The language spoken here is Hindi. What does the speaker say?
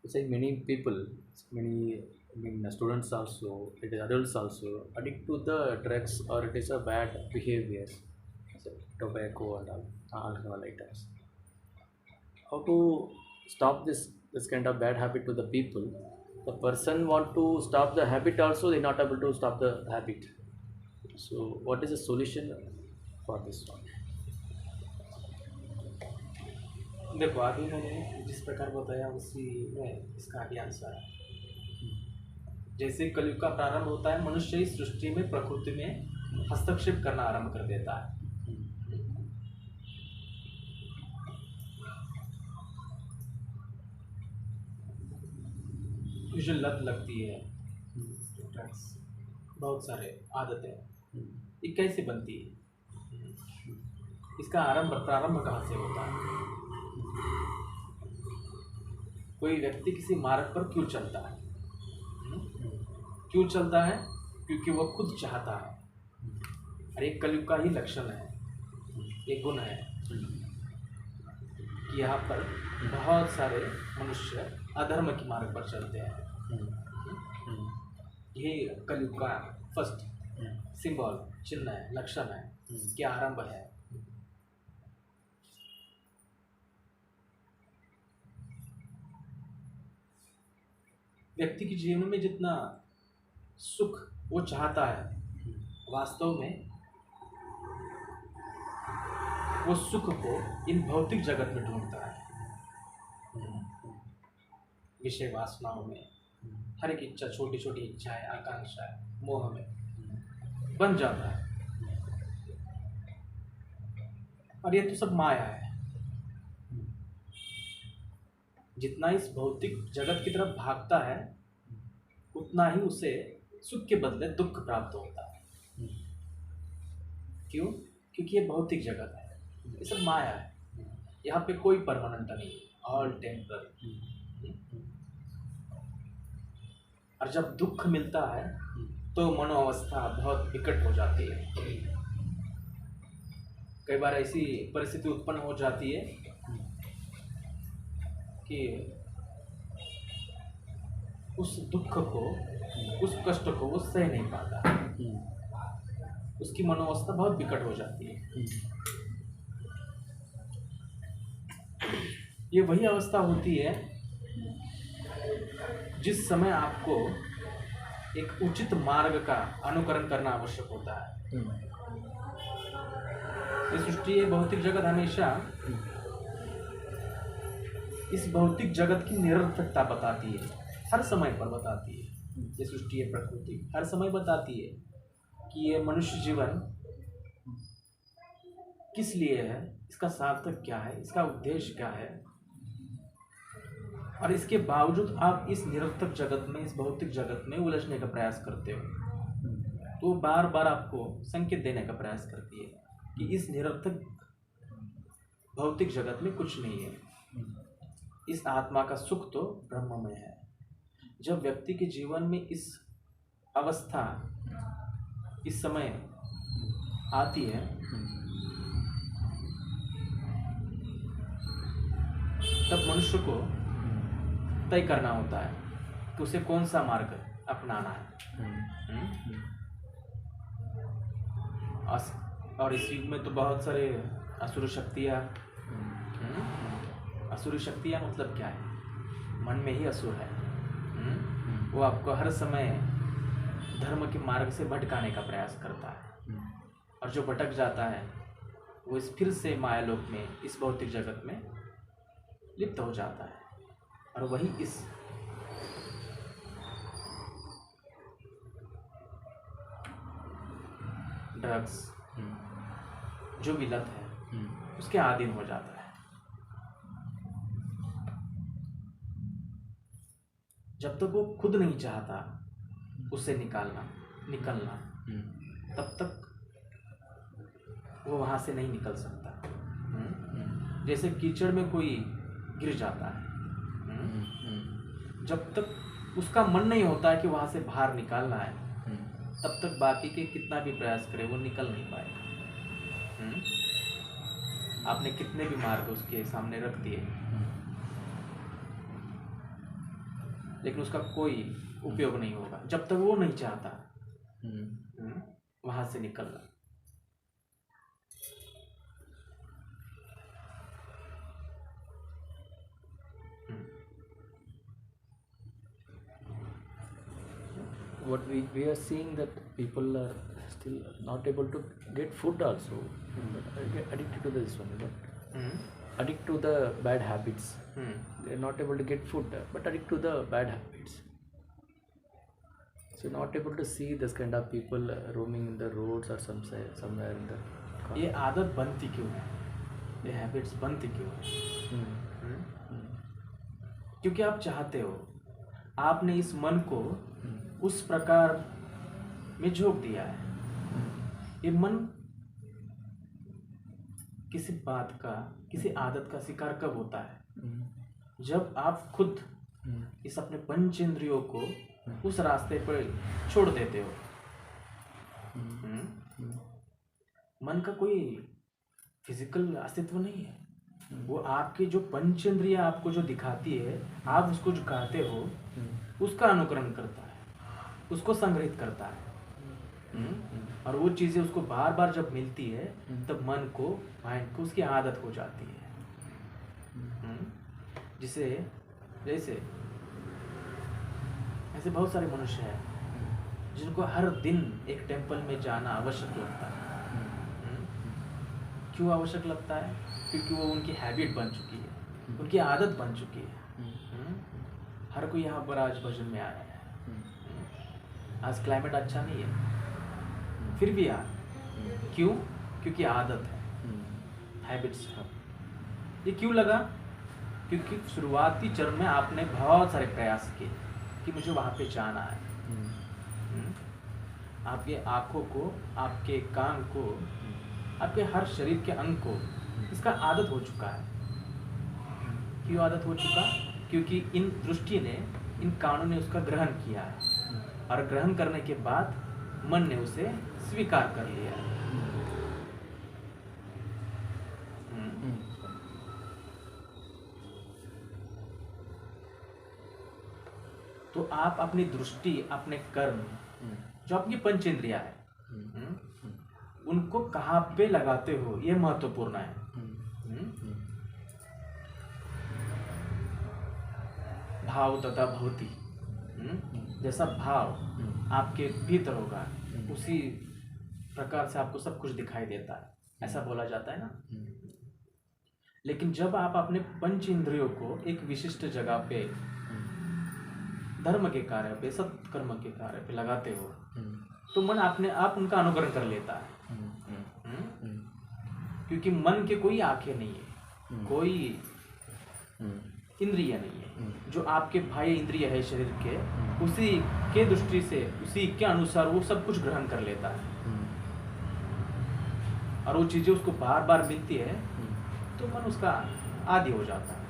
It's like many people, many I mean students also, it is adults also addict to the drugs or it is a bad behaviors, so tobacco and all, alcohol items. How to stop this kind of bad habit to the people? The person want to stop the habit also, they're not able to stop the habit. So what is the solution for this one? देखो, अभी मैंने जिस प्रकार बताया उसी में इसका भी आंसर है। जैसे कलयुग का प्रारंभ होता है, मनुष्य इस सृष्टि में प्रकृति में हस्तक्षेप करना आरंभ कर देता है। ये जो लत लगती है, ड्रग्स, बहुत सारे आदतें, ये कैसे बनती है? इसका प्रारंभ कहाँ से होता है? कोई व्यक्ति किसी मार्ग पर क्यों चलता है? क्यों चलता है? क्योंकि वह खुद चाहता है। और एक कलयुग का ही लक्षण है, एक गुण है कि यहाँ पर बहुत सारे मनुष्य अधर्म के मार्ग पर चलते हैं। यही कलयुग का फर्स्ट सिंबल, चिन्ह है, लक्षण है, क्या आरंभ है। व्यक्ति के जीवन में जितना सुख वो चाहता है, वास्तव में वो सुख को इन भौतिक जगत में ढूंढता है। विषय वासनाओं में हर एक इच्छा, छोटी छोटी इच्छाएं, आकांक्षाएं, मोह में बन जाता है। और ये तो सब माया है। जितना इस भौतिक जगत की तरफ भागता है, उतना ही उसे सुख के बदले दुख प्राप्त होता है। क्यों? क्योंकि ये भौतिक जगत है, ये सब माया है। यहाँ पे कोई परमानेंट नहीं, ऑल टेम्पररी। और जब दुख मिलता है तो मनोअवस्था बहुत विकट हो जाती है। कई बार ऐसी परिस्थिति उत्पन्न हो जाती है कि उस दुख को, उस कष्ट को वो सह नहीं पाता, उसकी मनोअवस्था बहुत विकट हो जाती है। ये वही अवस्था होती है जिस समय आपको एक उचित मार्ग का अनुकरण करना आवश्यक होता है। ये सृष्टि, ये भौतिक जगत हमेशा इस भौतिक जगत की निरर्थकता बताती है, हर समय पर बताती है। ये सृष्टि, ये प्रकृति हर समय बताती है कि ये मनुष्य जीवन किस लिए है, इसका सार्थक क्या है, इसका उद्देश्य क्या है। और इसके बावजूद आप इस निरर्थक जगत में, इस भौतिक जगत में उलझने का प्रयास करते हो, तो बार बार आपको संकेत देने का प्रयास करती है कि इस निरर्थक भौतिक जगत में कुछ नहीं है, इस आत्मा का सुख तो ब्रह्म में है। जब व्यक्ति के जीवन में इस अवस्था, इस समय आती है, तब मनुष्य को तय करना होता है कि उसे कौन सा मार्ग अपनाना है। और इस युग में तो बहुत सारे असुर शक्तियाँ, असुर शक्तियाँ मतलब क्या है? मन में ही असुर है। वो आपको हर समय धर्म के मार्ग से भटकाने का प्रयास करता है। और जो भटक जाता है वो इस फिर से मायालोक में, इस भौतिक जगत में लिप्त हो जाता है। और वही इस ड्रग्स, जो भी लत है, उसके अधीन हो जाता है। जब तक वो खुद नहीं चाहता उससे निकलना, तब तक वो वहाँ से नहीं निकल सकता। जैसे कीचड़ में कोई गिर जाता है, जब तक उसका मन नहीं होता है कि वहाँ से बाहर निकालना है, तब तक बाकी के कितना भी प्रयास करे वो निकल नहीं पाएगा। आपने कितने भी मार्ग उसके सामने रख दिए, लेकिन उसका कोई उपयोग नहीं होगा जब तक वो नहीं चाहता वहाँ से निकलना। What we are seeing that people are still not able to get food also. Get addicted to this one, addict to the bad habits. They are not able to get food, but addict to the bad habits. So not able to see this kind of people roaming in the roads or somewhere in the. ये आदत बनती क्यों है, ये हैबिट्स बनती क्यों है? क्योंकि आप चाहते हो, आपने इस मन को उस प्रकार में झोंक दिया है। ये मन किसी बात का, किसी आदत का शिकार कब होता है? जब आप खुद इस अपने पंचेंद्रियों को उस रास्ते पर छोड़ देते हो। मन का कोई फिजिकल अस्तित्व नहीं है, वो आपके जो पंचेंद्रिय आपको जो दिखाती है, आप उसको जो कहते हो, उसका अनुकरण करता है, उसको संग्रहित करता है। और वो चीज़ें उसको बार बार जब मिलती है तब मन को, माइंड को उसकी आदत हो जाती है। जैसे ऐसे बहुत सारे मनुष्य हैं जिनको हर दिन एक टेंपल में जाना आवश्यक लगता है। क्यों आवश्यक लगता है? क्योंकि वो उनकी हैबिट बन चुकी है, उनकी आदत बन चुकी है। हर कोई यहाँ पर आज भजन में आया है। आज क्लाइमेट अच्छा नहीं है, फिर भी यार क्यों? क्योंकि आदत है, हैबिट्स है। ये क्यों लगा? क्योंकि शुरुआती चरण में आपने बहुत सारे प्रयास किए कि मुझे वहाँ पे जाना है। आपके आँखों को, आपके कान को, आपके हर शरीर के अंग को इसका आदत हो चुका है। क्यों आदत हो चुका? क्योंकि इन दृष्टि ने, इन कानों ने उसका ग्रहण किया है, और ग्रहण करने के बाद मन ने उसे स्वीकार कर लिया है। तो आप अपनी दृष्टि, अपने कर्म, जो आपकी पंचेंद्रिया है, उनको कहाँ पे लगाते हो, ये महत्वपूर्ण है। भाव तथा भवति, जैसा भाव आपके भीतर होगा उसी प्रकार से आपको सब कुछ दिखाई देता है, ऐसा बोला जाता है ना। लेकिन जब आप अपने पंच इंद्रियों को एक विशिष्ट जगह पे, धर्म के कार्य पे, सत्कर्म के कार्य पे लगाते हो, तो मन अपने आप उनका अनुकरण कर लेता है। क्योंकि मन के कोई आंखें नहीं है, कोई इंद्रिय नहीं है। जो आपके बाह्य इंद्रिय है शरीर के, उसी के दृष्टि से, उसी के अनुसार वो सब कुछ ग्रहण कर लेता है। और वो चीजें उसको बार बार मिलती है तो मन उसका आदी हो जाता है।